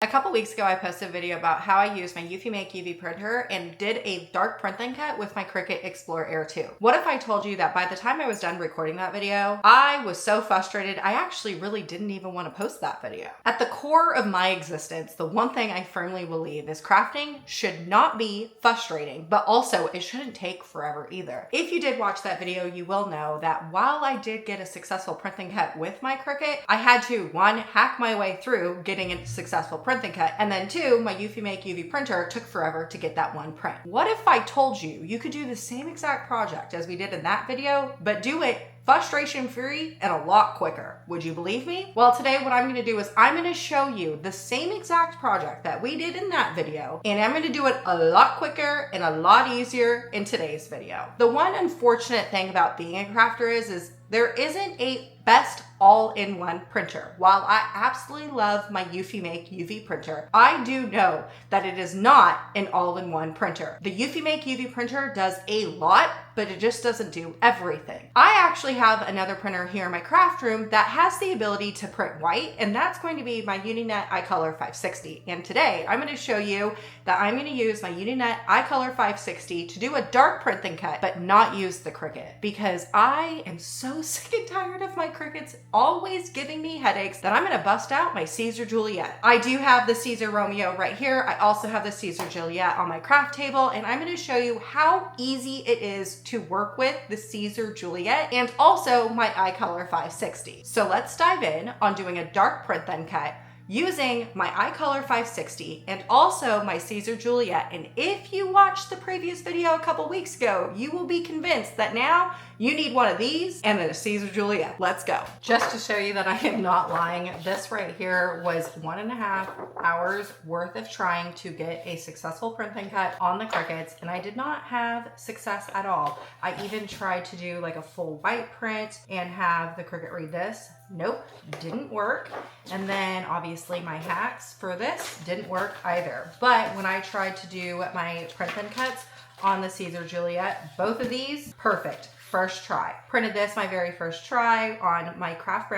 couple weeks ago, I posted a video about how I used my EufyMake UV printer and did a dark print and cut with my Cricut Explore Air 2. What if I told you that by the time I was done recording that video, I was so frustrated, I actually really didn't even want to post that video. At the core of my existence, the one thing I firmly believe is crafting should not be frustrating, but also it shouldn't take forever either. If you did watch that video, you will know that while I did get a successful print and cut with my Cricut, I had to, one, hack my way through getting a successful print and cut, and then two, my EufyMake UV printer took forever to get that one print. What if I told you you could do the same exact project as we did in that video, but do it frustration free and a lot quicker? Would you believe me? Well, today what I'm going to do is I'm going to show you the same exact project that we did in that video, and I'm going to do it a lot quicker and a lot easier in today's video. The one unfortunate thing about being a crafter is there isn't a best all-in-one printer. While I absolutely love my EufyMake UV printer, I do know that it is not an all-in-one printer. The EufyMake UV printer does a lot, but it just doesn't do everything. I actually have another printer here in my craft room that has the ability to print white, and that's going to be my Uninet iColor 560. And today I'm going to show you that I'm going to use my Uninet iColor 560 to do a dark print and cut, but not use the Cricut, because I am so sick and tired of my Cricuts always giving me headaches that I'm going to bust out my Siser Juliet. I do have the Siser Romeo right here. I also have the Siser Juliet on my craft table, and I'm going to show you how easy it is to work with the Siser Juliet and also my iColor 560. So let's dive in on doing a dark print then cut using my iColor 560 and also my Siser Juliet. And if you watched the previous video a couple weeks ago, you will be convinced that now you need one of these and then a Siser Juliet. Let's go. Just to show you that I am not lying, this right here was 1.5 hours worth of trying to get a successful print and cut on the Cricuts, and I did not have success at all. I even tried to do like a full white print and have the Cricut read this. Nope, didn't work. And then obviously my hacks for this didn't work either. But when I tried to do my print and cuts on the Siser Juliet, both of these, perfect. First try. Printed this my very first try on my craft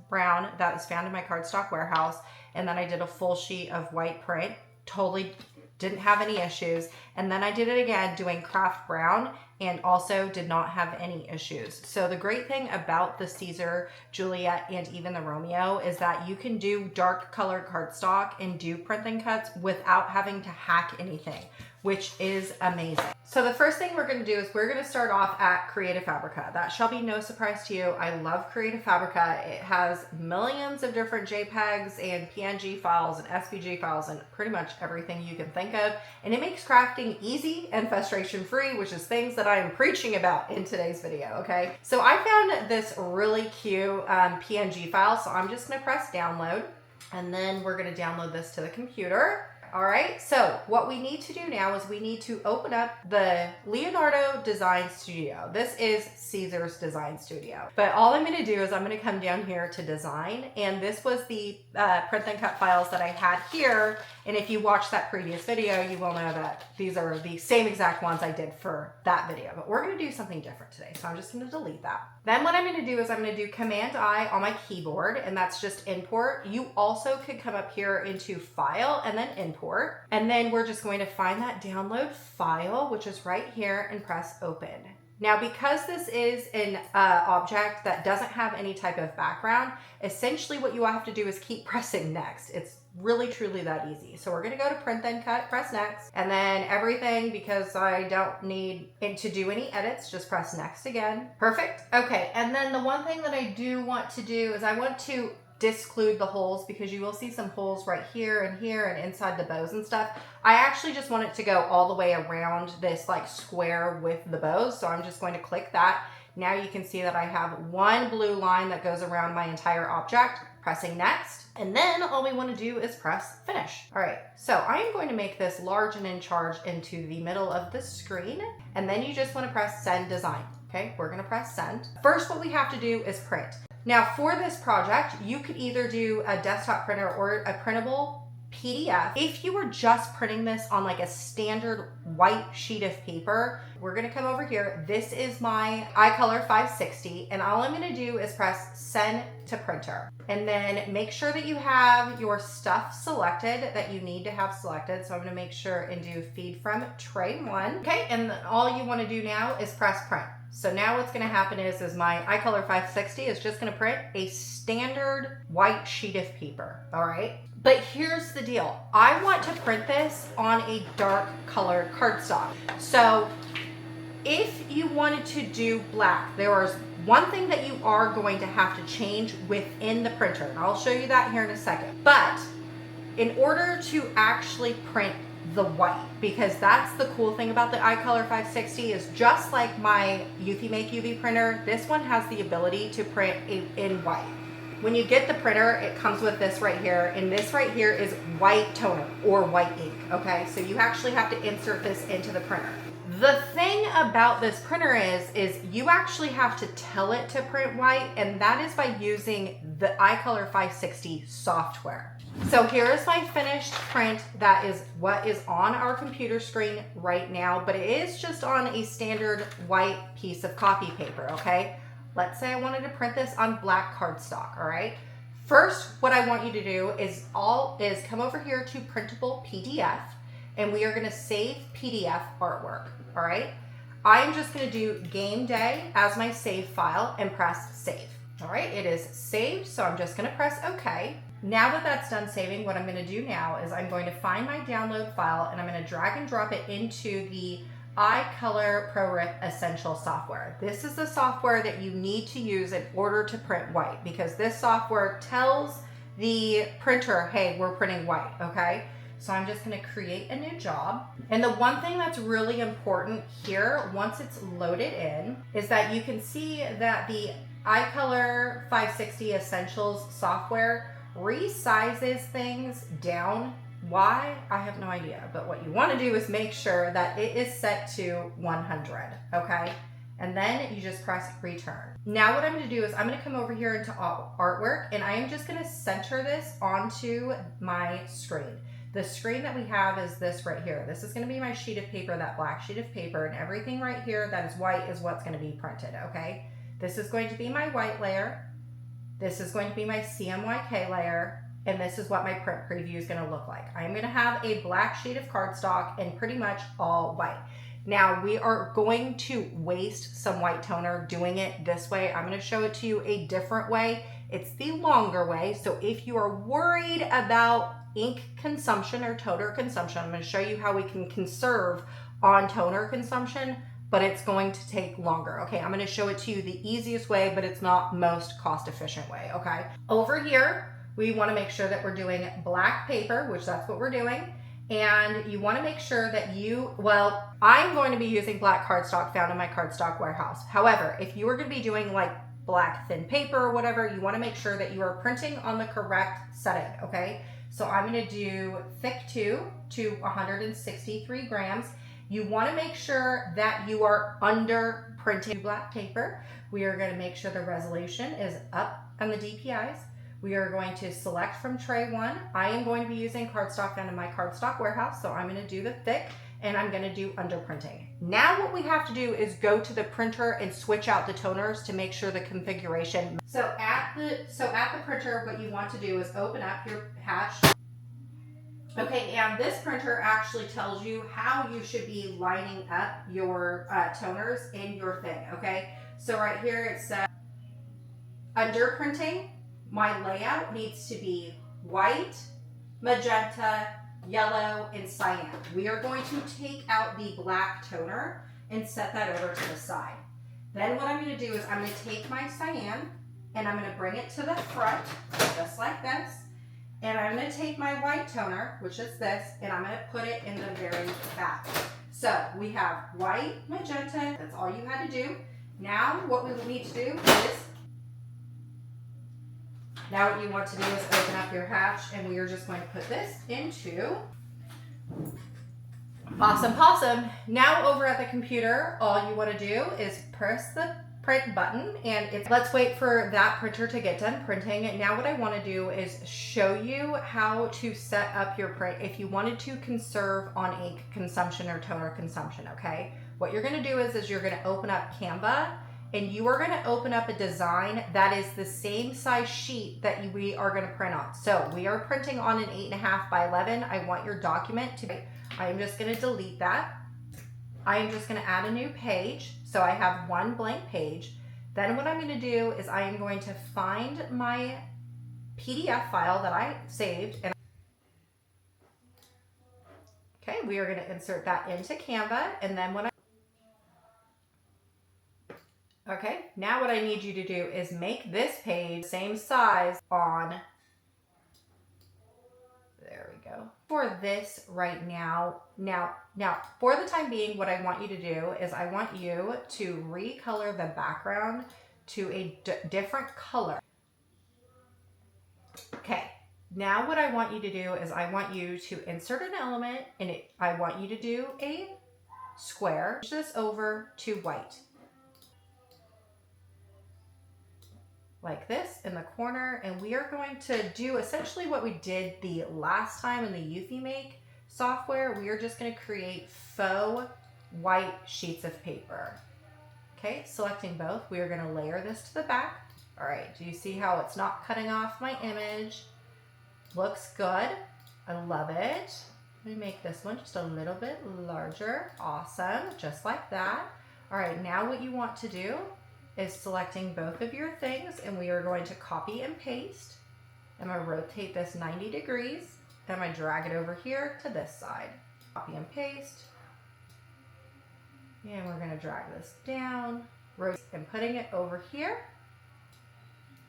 brown that was found in my cardstock warehouse. And then I did a full sheet of white print. Totally didn't have any issues. And then I did it again doing craft brown and also did not have any issues. So the great thing about the Siser Juliet and even the Romeo is that you can do dark colored cardstock and do print and cuts without having to hack anything, which is amazing. So the first thing we're going to do is we're going to start off at Creative Fabrica. That shall be no surprise to you. I love Creative Fabrica. It has millions of different JPEGs and PNG files and SVG files and pretty much everything you can think of. And it makes crafting easy and frustration free, which is things that I am preaching about in today's video, okay? So I found this really cute PNG file. So I'm just going to press download, and then we're going to download this to the computer. All right, so what we need to do now is we need to open up the Leonardo Design Studio. This is Caesar's Design Studio. But all I'm gonna do is I'm gonna come down here to design, and this was the print and cut files that I had here. And if you watched that previous video, you will know that these are the same exact ones I did for that video. But we're gonna do something different today, so I'm just gonna delete that. Then what I'm gonna do is I'm gonna do Command-I on my keyboard, and that's just import. You also could come up here into File and then Import. And then we're just going to find that download file, which is right here, and press Open. Now, because this is an object that doesn't have any type of background, essentially what you have to do is keep pressing Next. It's really, truly that easy. So we're going to go to Print Then Cut, press Next, and then everything, because I don't need it to do any edits, just press Next again. Perfect. Okay, and then the one thing that I do want to do is I want to disclude the holes, because you will see some holes right here and inside the bows and stuff. I actually just want it to go all the way around this like square with the bows. So I'm just going to click that. Now you can see that I have one blue line that goes around my entire object. Pressing Next. And then all we want to do is press Finish. All right, so I am going to make this large and in charge into the middle of the screen. And then you just want to press Send Design. Okay, we're going to press Send. First, what we have to do is print. Now for this project, you could either do a desktop printer or a printable PDF. If you were just printing this on like a standard white sheet of paper, we're gonna come over here. This is my iColor 560, and all I'm gonna do is press send to printer. And then make sure that you have your stuff selected that you need to have selected. So I'm gonna make sure and do feed from tray 1. Okay, and then all you wanna do now is press print. So now what's gonna happen is my iColor 560 is just gonna print a standard white sheet of paper, all right? But here's the deal. I want to print this on a dark colored cardstock. So if you wanted to do black, there is one thing that you are going to have to change within the printer, and I'll show you that here in a second. But in order to actually print the white, because that's the cool thing about the iColor 560 is just like my EufyMake UV printer, this one has the ability to print in white. When you get the printer, it comes with this right here, and this right here is white toner or white ink, okay? So you actually have to insert this into the printer. The thing about this printer is you actually have to tell it to print white, and that is by using the iColor 560 software. So here is my finished print. That is what is on our computer screen right now, but it is just on a standard white piece of copy paper, okay? Let's say I wanted to print this on black cardstock, all right? First, what I want you to do is come over here to Printable PDF, and we are gonna save PDF artwork, all right? I'm just gonna do game day as my save file and press save. All right, it is saved, so I'm just gonna press okay. Now that that's done saving, what I'm gonna do now is I'm going to find my download file, and I'm gonna drag and drop it into the iColor ProRip Essentials software. This is the software that you need to use in order to print white, because this software tells the printer, hey, we're printing white, okay? So I'm just gonna create a new job. And the one thing that's really important here, once it's loaded in, is that you can see that the iColor 560 Essentials software resizes things down. Why? I have no idea. But what you want to do is make sure that it is set to 100, okay? And then you just press return. Now what I'm going to do is I'm going to come over here into artwork, and I am just going to center this onto my screen. The screen that we have is this right here. This is going to be my sheet of paper, that black sheet of paper, and everything right here that is white is what's going to be printed, okay? This is going to be my white layer. This is going to be my CMYK layer. And this is what my print preview is going to look like. I'm going to have a black sheet of cardstock and pretty much all white. Now we are going to waste some white toner doing it this way. I'm going to show it to you a different way. It's the longer way. So if you are worried about ink consumption or toner consumption, I'm going to show you how we can conserve on toner consumption, but it's going to take longer. Okay, I'm going to show it to you the easiest way, but it's not most cost efficient way. Okay, over here, we want to make sure that we're doing black paper, which that's what we're doing. And you want to make sure that I'm going to be using black cardstock found in my cardstock warehouse. However, if you are going to be doing like black thin paper or whatever, you want to make sure that you are printing on the correct setting, okay? So I'm going to do thick 2 to 163 grams. You want to make sure that you are under printing black paper. We are going to make sure the resolution is up on the DPIs. We are going to select from tray 1. I am going to be using cardstock found in my cardstock warehouse, so I'm going to do the thick, and I'm going to do underprinting. Now what we have to do is go to the printer and switch out the toners to make sure the configuration. So at the printer, what you want to do is open up your hatch. Okay, and this printer actually tells you how you should be lining up your toners in your thing, okay? So right here it says underprinting. My layout needs to be white, magenta, yellow, and cyan. We are going to take out the black toner and set that over to the side. Then what I'm going to do is I'm going to take my cyan and I'm going to bring it to the front, just like this. And I'm going to take my white toner, which is this, and I'm going to put it in the very back. So we have white, magenta, that's all you had to do. Now what we will need to do is Now what you want to do is open up your hatch, and we are just going to put this into Awesome Possum. Now over at the computer, all you want to do is press the print button, and let's wait for that printer to get done printing. Now what I want to do is show you how to set up your print if you wanted to conserve on ink consumption or toner consumption. Okay, what you're going to do is you're going to open up Canva, and you are going to open up a design that is the same size sheet that we are going to print on. So we are printing on an 8.5 by 11. I want your document to be, I am just going to delete that. I am just going to add a new page. So I have one blank page. Then what I'm going to do is I am going to find my PDF file that I saved. And okay, we are going to insert that into Canva. And then when okay, now what I need you to do is make this page the same size on, there we go. For this right now, now for the time being, what I want you to do is I want you to recolor the background to a different color. Okay, now what I want you to do is I want you to insert an element, and I want you to do a square, push this over to white. Like this in the corner, and we are going to do essentially what we did the last time in the EufyMake software. We are just going to create faux white sheets of paper. Okay, selecting both, we are going to layer this to the back. All right, do you see how it's not cutting off my image? Looks good. I love it. Let me make this one just a little bit larger. Awesome, just like that. All right, now what you want to do is selecting both of your things, and we are going to copy and paste. I'm going to rotate this 90 degrees. Then I'm going to drag it over here to this side. Copy and paste. And we're going to drag this down, rotate, and putting it over here.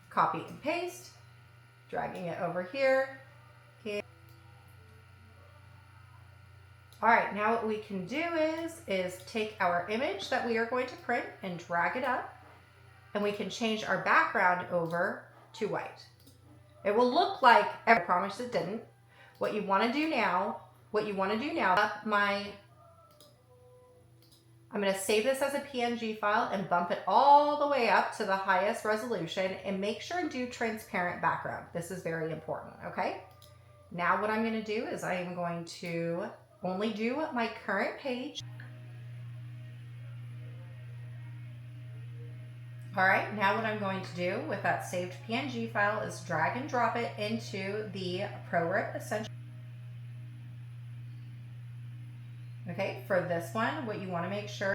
Copy and paste, dragging it over here. And all right, now what we can do is take our image that we are going to print and drag it up. And we can change our background over to white. It will look like, I promise it didn't. What you want to do now, I'm going to save this as a PNG file and bump it all the way up to the highest resolution, and make sure and do transparent background. This is very important, okay? Now what I'm going to do is I am going to only do my current page. All right, now what I'm going to do with that saved PNG file is drag and drop it into the ProRip Essentials. Okay, for this one, what you want to make sure,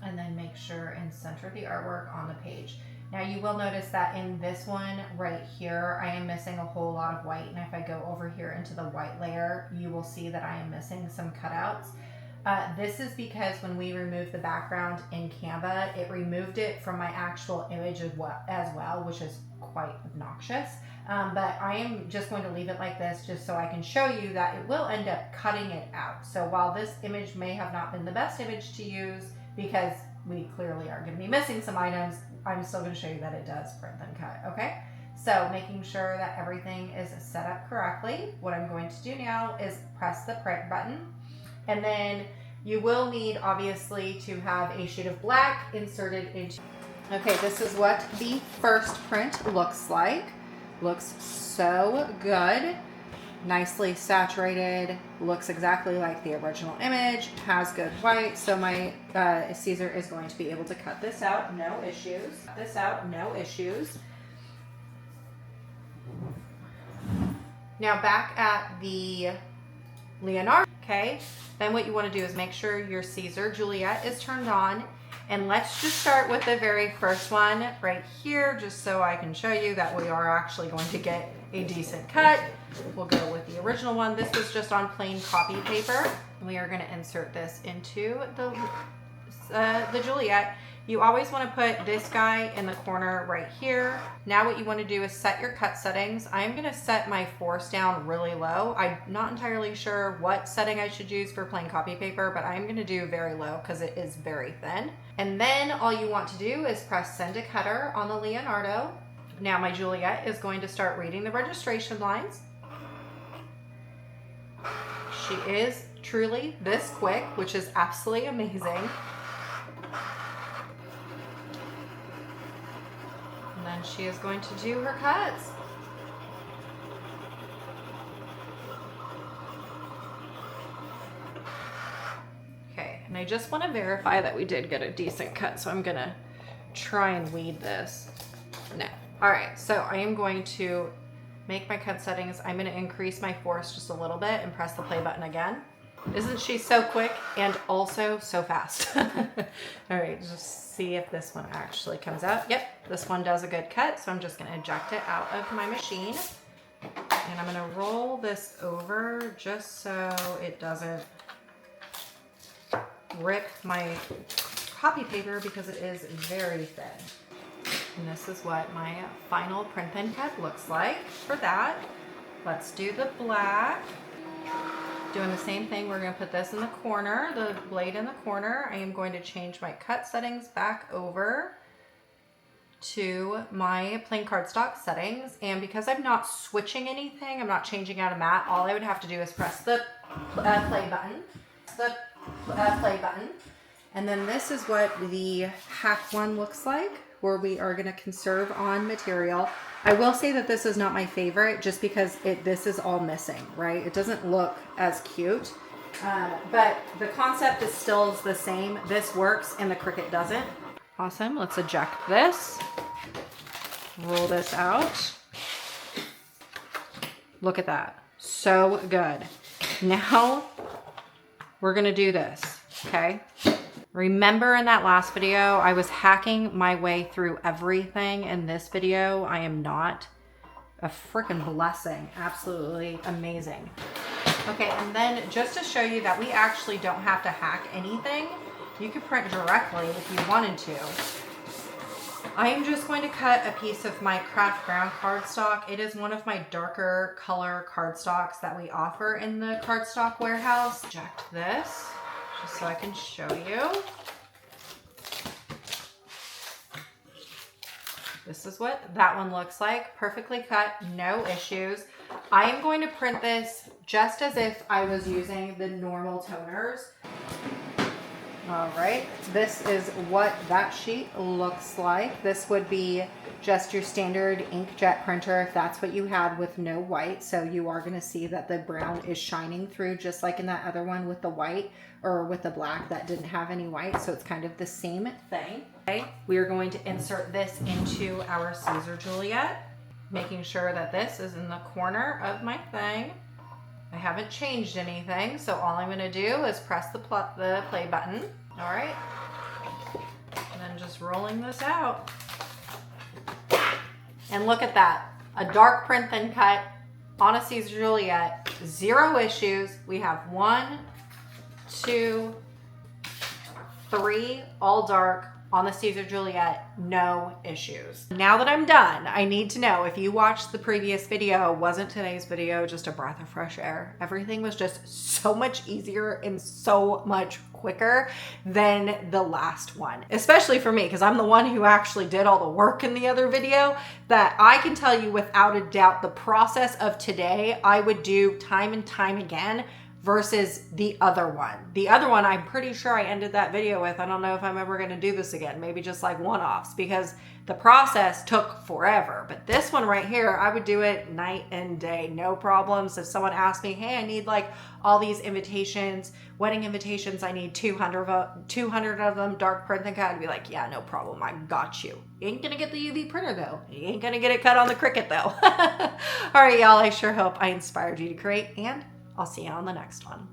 and then make sure and center the artwork on the page. Now you will notice that in this one right here, I am missing a whole lot of white, and if I go over here into the white layer, you will see that I am missing some cutouts. This is because when we removed the background in Canva, it removed it from my actual image as well, which is quite obnoxious. But I am just going to leave it like this just so I can show you that it will end up cutting it out. So while this image may have not been the best image to use because we clearly are going to be missing some items, I'm still going to show you that it does print and cut, okay? So making sure that everything is set up correctly, what I'm going to do now is press the print button. And then you will need, obviously, to have a shade of black inserted into. Okay, this is what the first print looks like. Looks so good. Nicely saturated. Looks exactly like the original image. Has good white. So my Siser is going to be able to cut this out, no issues. Cut this out, no issues. Now back at the Leonardo. Okay, then what you want to do is make sure your Siser Juliet is turned on, and let's just start with the very first one right here, just so I can show you that we are actually going to get a decent cut. We'll go with the original one. This was just on plain copy paper. We are going to insert this into the Juliet. You always want to put this guy in the corner right here. Now what you want to do is set your cut settings. I'm going to set my force down really low. I'm not entirely sure what setting I should use for plain copy paper, but I'm going to do very low because it is very thin. And then all you want to do is press send to cutter on the Leonardo. Now my Juliet is going to start reading the registration lines. She is truly this quick, which is absolutely amazing. she is going to do her cuts. Okay, and I just want to verify that we did get a decent cut, so I'm gonna try and weed this. No. All right, so I am going to make my cut settings. I'm gonna increase my force just a little bit and press the play button again. Isn't she so quick and also so fast? All right, just see if this one actually comes out. Yep, this one does a good cut, so I'm just gonna eject it out of my machine. And I'm gonna roll this over just so it doesn't rip my copy paper because it is very thin. And this is what my final print thin cut looks like for that. Let's do the black. Doing the same thing, we're gonna put this in the corner, the blade in the corner. I am going to change my cut settings back over to my plain cardstock settings. And because I'm not switching anything, I'm not changing out a mat, all I would have to do is press the play button, play button. And then this is what the hack one looks like, where we are gonna conserve on material. I will say that this is not my favorite just because this is all missing, right? It doesn't look as cute, but the concept is still the same. This works and the Cricut doesn't. Awesome, let's eject this. Roll this out. Look at that, so good. Now we're gonna do this, okay? Remember in that last video, I was hacking my way through everything. In this video, I am not. A freaking blessing. Absolutely amazing. Okay, and then just to show you that we actually don't have to hack anything, you could print directly if you wanted to. I am just going to cut a piece of my craft brown cardstock. It is one of my darker color cardstocks that we offer in the cardstock warehouse. Eject this. Just so I can show you. This is what that one looks like. Perfectly cut, no issues. I am going to print this just as if I was using the normal toners. All right, this is what that sheet looks like. This would be just your standard inkjet printer if that's what you had with no white. So you are gonna see that the brown is shining through just like in that other one with the white or with the black that didn't have any white. So it's kind of the same thing. Okay, we are going to insert this into our Siser Juliet, making sure that this is in the corner of my thing. I haven't changed anything, so all I'm gonna do is press the play button. All right, and then just rolling this out. And look at that, a dark print thin cut on a Siser Juliet, 0 issues. We have 1, 2, 3, all dark on the Siser Juliet, no issues. Now that I'm done, I need to know if you watched the previous video, wasn't today's video just a breath of fresh air? Everything was just so much easier and so much quicker than the last one, especially for me, because I'm the one who actually did all the work in the other video. That I can tell you without a doubt, the process of today, I would do time and time again versus the other one. The other one, I'm pretty sure I ended that video with, I don't know if I'm ever gonna do this again, maybe just like one-offs, because the process took forever. But this one right here, I would do it night and day, no problems. If someone asked me, hey, I need like all these invitations, wedding invitations, I need 200 of them, dark print and cut, I'd be like, yeah, no problem, I got you. You ain't gonna get the UV printer though. You ain't gonna get it cut on the Cricut though. All right, y'all, I sure hope I inspired you to create, and I'll see you on the next one.